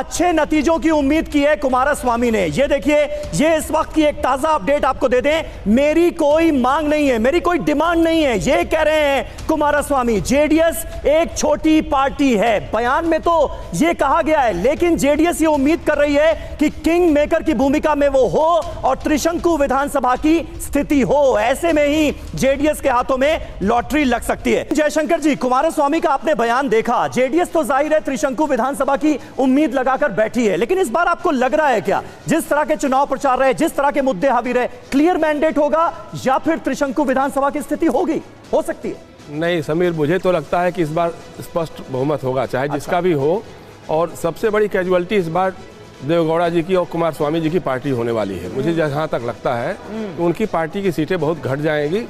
अच्छे नतीजों की उम्मीद की है कुमारस्वामी ने। ये देखिए, ये इस वक्त की एक ताजा अपडेट आपको दे दें। मेरी कोई मांग नहीं है, मेरी कोई डिमांड नहीं है, ये कह रहे हैं कुमारस्वामी। जेडीएस एक छोटी पार्टी है, बयान में तो ये कहा गया है, लेकिन जेडीएस ये उम्मीद कर रही है कि किंग मेकर की भूमिका में वो हो और त्रिशंकु विधानसभा की स्थिति हो। ऐसे में ही जेडीएस के हाथों में लॉटरी लग सकती है। जयशंकर जी, कुमारस्वामी का आपने बयान देखा, जेडीएस तो जाहिर है त्रिशंकु विधानसभा की उम्मीद लगाकर बैठी है, लेकिन इस बार आपको लग रहा है क्या, जिस तरह के चुनाव प्रचार रहे, जिस तरह के मुद्दे हावी रहे, क्लियर मैंडेट होगा या फिर त्रिशंकु विधानसभा की स्थिति होगी, हो सकती है? नहीं समीर, मुझे तो लगता है कि इस बार स्पष्ट बहुमत होगा, चाहे जिसका भी हो। और सबसे बड़ी कैजुअलिटी इस बार देवेगौड़ा जी की और कुमारस्वामी जी की पार्टी होने वाली है। मुझे जहाँ तक लगता है कि उनकी पार्टी की सीटें बहुत घट जाएंगी।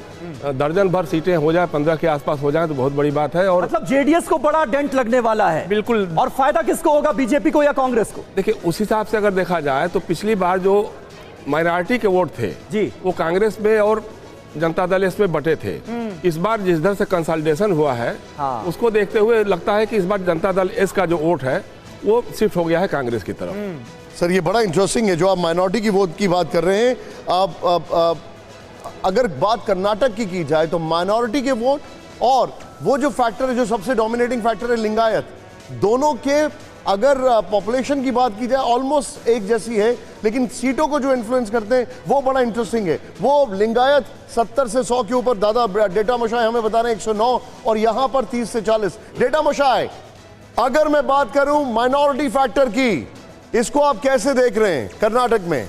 दर्जन भर सीटें हो जाए, 15 के आसपास हो जाए तो बहुत बड़ी बात है। और मतलब जेडीएस को बड़ा डेंट लगने वाला है। बिल्कुल। और फायदा किसको होगा, बीजेपी को या कांग्रेस को? देखिए, उस हिसाब से अगर देखा जाए तो पिछली बार जो माइनॉरिटी के वोट थे जी, वो कांग्रेस में और जनता दल इसमें बटे थे। इस बार जिस तरह से कंसोलिडेशन हुआ है, उसको देखते हुए लगता है कि इस बार जनता दल एस का जो वोट है वो शिफ्ट हो गया है कांग्रेस की तरफ। सर, ये बड़ा इंटरेस्टिंग है जो आप माइनॉरिटी की वोट की बात कर रहे हैं। आप अगर बात कर्नाटक की जाए तो माइनॉरिटी के वोट और वो जो फैक्टर है, जो सबसे डोमिनेटिंग फैक्टर है लिंगायत, दोनों के अगर पॉपुलेशन की बात की जाए ऑलमोस्ट एक जैसी है, लेकिन सीटों को जो इन्फ्लुएंस करते हैं वो बड़ा इंटरेस्टिंग है। वो लिंगायत 70 से 100 के ऊपर, दादा डेटा मशाय हमें बता रहे हैं 109, और यहां पर 30 से 40। डेटा मशाय, अगर मैं बात करूं माइनॉरिटी फैक्टर की, इसको आप कैसे देख रहे हैं कर्नाटक में?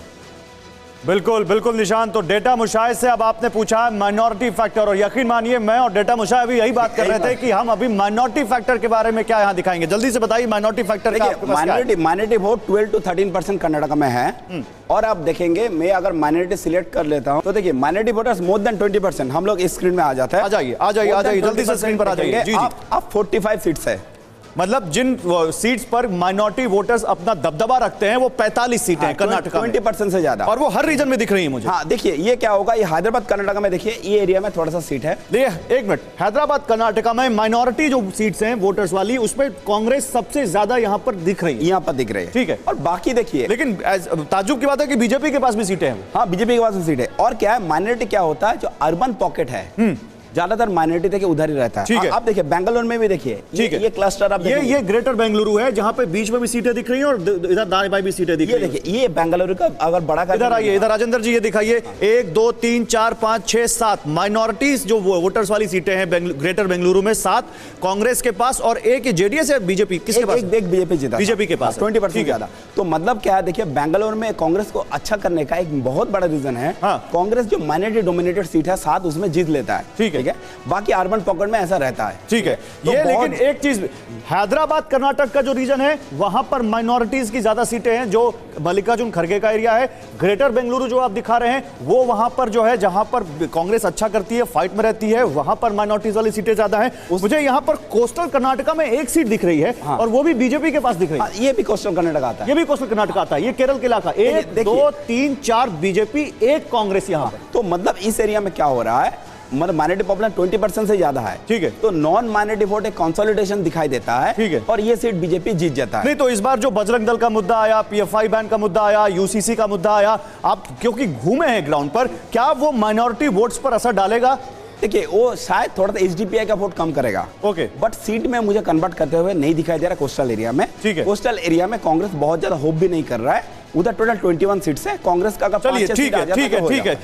बिल्कुल बिल्कुल निशान, तो डेटा मुशाय से अब आपने पूछा माइनॉरिटी फैक्टर, और यकीन मानिए मैं और डेटा मुशाय अभी यही बात कर रहे थे कि हम अभी माइनॉरिटी फैक्टर के बारे में क्या यहां दिखाएंगे। जल्दी से बताइए माइनॉरिटी फैक्टर का। माइनॉरिटी वोट 12 to 13% कर्नाटक में है। और आप देखेंगे, मैं अगर माइनॉरिटी सिलेक्ट कर लेता हूं तो देखिए माइनॉरिटी वोटर्स मोर देन 20%। हम लोग इस स्क्रीन में आ जाते हैं। आ जाइए जल्दी से स्क्रीन पर आ जाइए। आप 45 सीट्स है, मतलब जिन सीट्स पर माइनॉरिटी वोटर्स अपना दबदबा रखते हैं वो 45 सीटें हैं कर्नाटक में, 20% से ज्यादा, और वो हर रीजन में दिख रही है मुझे। हाँ, देखिए ये क्या होगा, ये हैदराबाद कर्नाटक में देखिए ये एरिया में थोड़ा सा सीट है। एक मिनट, हैदराबाद कर्नाटका में माइनॉरिटी जो सीट्स हैं वोटर्स वाली, उसमें कांग्रेस सबसे ज्यादा यहाँ पर दिख रही है। यहाँ पर दिख रही है, ठीक है। और बाकी देखिए, लेकिन ताज्जुब की बात है कि बीजेपी के पास भी सीटें हैं। हाँ, बीजेपी के पास भी सीट है। और क्या है, माइनॉरिटी क्या होता है, जो अर्बन पॉकेट है ज्यादातर माइनॉरिटी देखिए उधर ही रहता है। ठीक है। आप देखिए बेंगलुरु में भी देखिए, ये क्लस्टर आप देखिए, ये ग्रेटर बेंगलुरु है जहां पे बीच में भी सीटें दिख रही हैं और इधर दाएं बाएं भी सीटें दिख रही हैं। देखिए ये बेंगलुरु का अगर बड़ा, इधर आइए, इधर राजेंद्र जी ये दिखाइए, 1 2 3 4 5 6 7 माइनॉरिटीज जो वोटर्स वाली सीटें हैं ग्रेटर बेंगलुरु में, 7 कांग्रेस के पास और एक जेडीएस है। बीजेपी किसके पास? एक बीजेपी जीता, बीजेपी के पास 20% ज्यादा। तो मतलब क्या है, देखिए बेंगलुरु में कांग्रेस को अच्छा करने का एक बहुत बड़ा रीजन है, कांग्रेस जो माइनॉरिटी डोमिनेटेड सीट है 7 उसमें जीत लेता है। ठीक है, बाकी अर्बन पॉकेट में ऐसा रहता है। ठीक है, तो ये लेकिन एक चीज, हैदराबाद कर्नाटक का जो रीजन है वहां पर माइनॉरिटीज की ज्यादा सीटें हैं, जो मल्लिकार्जुन खड़गे का एरिया है। ग्रेटर बेंगलुरु जो आप दिखा रहे हैं वो वहां पर जो है जहां पर कांग्रेस अच्छा करती है, फाइट में रहती है, वहां पर माइनॉरिटीज वाली सीटें ज्यादा हैं। मुझे यहां पर कोस्टल कर्नाटका में एक सीट दिख रही है, और वो भी बीजेपी के पास दिख रही है। ये भी कोस्टल कर्नाटक आता है, ये भी कोस्टल कर्नाटक आता है। ये केरल के इलाका, 1 2 3 4 बीजेपी, 1 कांग्रेस यहां पर। तो मतलब इस एरिया में क्या हो रहा है, मतलब माइनॉरिटी पॉपुलेशन 20% से ज्यादा है। ठीक है, तो नॉन माइनॉरिटी वोट एक कंसोलिडेशन दिखाई देता है। ठीक है, और ये सीट बीजेपी जीत जाता है। नहीं, तो इस बार जो बजरंग दल का मुद्दा आया, पीएफआई बैन का मुद्दा आया, यूसीसी का मुद्दा आया, आप क्योंकि घूमे हैं ग्राउंड पर, क्या वो माइनॉरिटी वोट्स पर असर डालेगा? देखिए वो शायद थोड़ा सा एचडीपीआई का वोट कम करेगा। ओके, बट सीट में मुझे कन्वर्ट करते हुए नहीं दिखाई दे रहा कोस्टल एरिया में। ठीक है, कोस्टल एरिया में कांग्रेस बहुत ज्यादा होप भी नहीं कर रहा है। उधर टोटल 21 सीट्स है, कांग्रेस का। चलिए ठीक है।